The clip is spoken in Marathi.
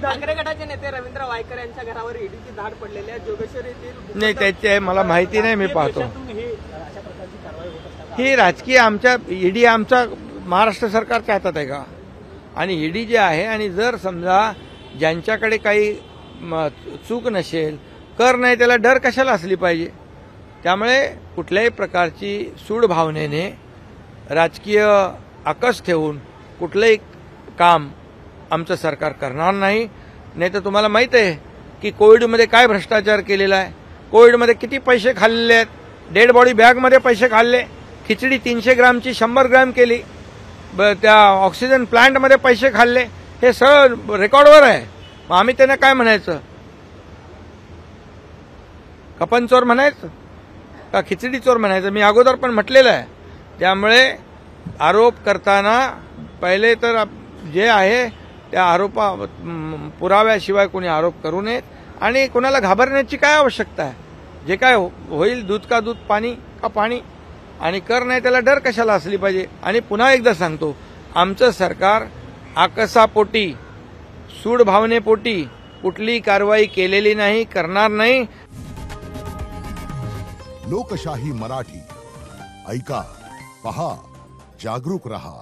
ठाकरे गटाचे नेते रवींद्र वायकर यांच्या घरावर ईडीची धाड पडलेली आहे. जोगेश्वरी येथील नाही, त्याचे मला माहिती नाही, मी पाहतो. ही राजकीय आमच्या ईडी आमचा महाराष्ट्र सरकारच्या हातात आहे का? आणि ईडी जे आहे, आणि जर समजा ज्यांच्याकडे काही चूक नसेल, कर नाही, त्याला डर कशाला असली पाहिजे? त्यामुळे कुठल्याही प्रकारची सूड भावनेने राजकीय आकस ठेवून कुठलंही काम आमचं सरकार करणार नाही. नाही तर तुम्हाला माहित आहे की कोविडमध्ये काय भ्रष्टाचार केलेला आहे, कोविडमध्ये किती पैसे खाल्लेले आहेत, डेड बॉडी बॅगमध्ये पैसे खाल्ले, खिचडी 300 ग्रामची 100 ग्राम केली, त्या ऑक्सिजन प्लांटमध्ये पैसे खाल्ले, हे सगळं रेकॉर्डवर आहे. मग आम्ही त्यांना काय म्हणायचं? कपन चोर म्हणायचं का खिचडी चोर म्हणायचं? मी अगोदर पण म्हटलेलं आहे. त्यामुळे आरोप करताना पहिले तर जे आहे त्या पुराव्याशिवाय कोणी आरोप करू नयेत, आणि कोणाला घाबरण्याची काय आवश्यकता आहे? जे काय होईल, दूध का दूध, पाणी का पाणी, आणि कर नाही त्याला डर कशाला असली पाहिजे? आणि पुन्हा एकदा सांगतो, आमचं सरकार आकसापोटी, सूड भावनेपोटी कुठली कारवाई केलेली नाही, करणार नाही. लोकशाही मराठी ऐका, पहा, जागरूक रहा.